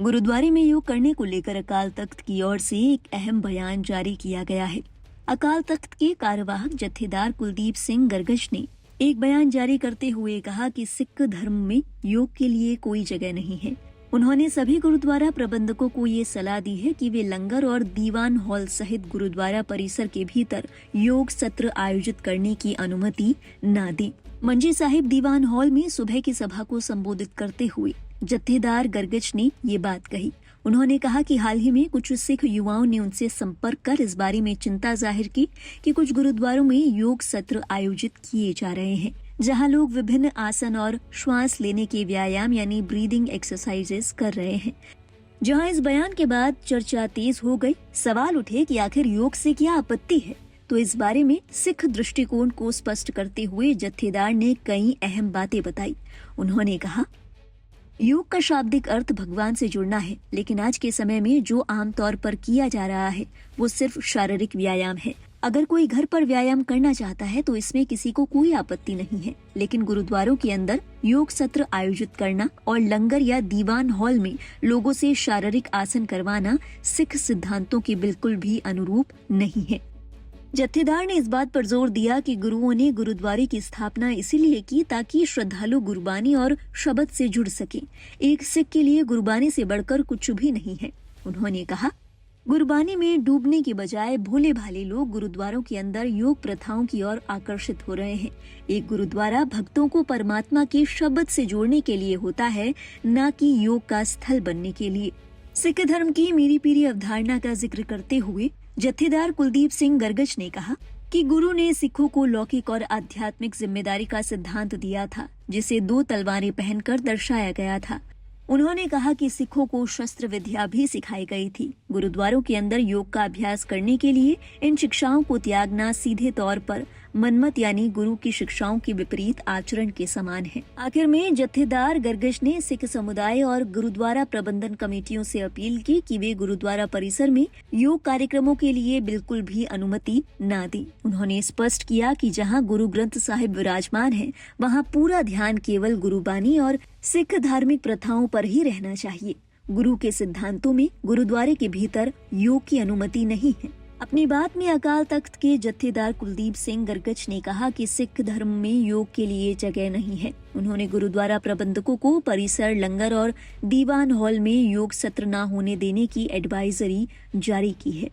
गुरुद्वारे में योग करने को लेकर अकाल तख्त की ओर से एक अहम बयान जारी किया गया है। अकाल तख्त के कार्यवाहक जत्थेदार कुलदीप सिंह गरगश ने एक बयान जारी करते हुए कहा कि सिख धर्म में योग के लिए कोई जगह नहीं है। उन्होंने सभी गुरुद्वारा प्रबंधकों को ये सलाह दी है कि वे लंगर और दीवान हॉल सहित गुरुद्वारा परिसर के भीतर योग सत्र आयोजित करने की अनुमति न दें। मंजी साहिब दीवान हॉल में सुबह की सभा को संबोधित करते हुए जत्थेदार गरगश ने ये बात कही। उन्होंने कहा कि हाल ही में कुछ सिख युवाओं ने उनसे संपर्क कर इस बारे में चिंता जाहिर की कि कुछ गुरुद्वारों में योग सत्र आयोजित किए जा रहे हैं, जहां लोग विभिन्न आसन और श्वास लेने के व्यायाम यानी ब्रीदिंग एक्सरसाइजेस कर रहे हैं। जहां इस बयान के बाद चर्चा तेज हो गई। सवाल उठे कि आखिर योग से क्या आपत्ति है। तो इस बारे में सिख दृष्टिकोण को स्पष्ट करते हुए जत्थेदार ने कई अहम बातें बताई। उन्होंने कहा, योग का शाब्दिक अर्थ भगवान से जुड़ना है, लेकिन आज के समय में जो आमतौर पर किया जा रहा है वो सिर्फ शारीरिक व्यायाम है। अगर कोई घर पर व्यायाम करना चाहता है तो इसमें किसी को कोई आपत्ति नहीं है, लेकिन गुरुद्वारों के अंदर योग सत्र आयोजित करना और लंगर या दीवान हॉल में लोगों से शारीरिक आसन करवाना सिख सिद्धांतों के बिल्कुल भी अनुरूप नहीं है। जत्थेदार ने इस बात पर जोर दिया कि गुरुओं ने गुरुद्वारे की स्थापना इसीलिए की ताकि श्रद्धालु गुरबानी और शब्द से जुड़ सके। एक सिख के लिए गुरबानी से बढ़कर कुछ भी नहीं है। उन्होंने कहा, गुरबानी में डूबने की बजाय भोले भाले लोग गुरुद्वारों के अंदर योग प्रथाओं की ओर आकर्षित हो रहे हैं। एक गुरुद्वारा भक्तों को परमात्मा के शब्द से जोड़ने के लिए होता है, न कि योग का स्थल बनने के लिए। सिख धर्म की मीरी पीरी अवधारणा का जिक्र करते हुए जत्थेदार कुलदीप सिंह गरगश ने कहा कि गुरु ने सिखों को लौकिक और आध्यात्मिक जिम्मेदारी का सिद्धांत दिया था, जिसे 2 तलवारें पहनकर दर्शाया गया था। उन्होंने कहा कि सिखों को शस्त्र विद्या भी सिखाई गई थी। गुरुद्वारों के अंदर योग का अभ्यास करने के लिए इन शिक्षाओं को त्यागना सीधे तौर पर मनमत यानी गुरु की शिक्षाओं के विपरीत आचरण के समान है। आखिर में जत्थेदार गरगश ने सिख समुदाय और गुरुद्वारा प्रबंधन कमेटियों से अपील की कि वे गुरुद्वारा परिसर में योग कार्यक्रमों के लिए बिल्कुल भी अनुमति न दें। उन्होंने स्पष्ट किया कि जहां गुरु ग्रंथ साहिब विराजमान है, वहां पूरा ध्यान केवल गुरुबानी और सिख धार्मिक प्रथाओं पर ही रहना चाहिए। गुरु के सिद्धांतों में गुरुद्वारे के भीतर योग की अनुमति नहीं है। अपनी बात में अकाल तख्त के जत्थेदार कुलदीप सिंह गरगश ने कहा कि सिख धर्म में योग के लिए जगह नहीं है। उन्होंने गुरुद्वारा प्रबंधकों को परिसर, लंगर और दीवान हॉल में योग सत्र न होने देने की एडवाइजरी जारी की है।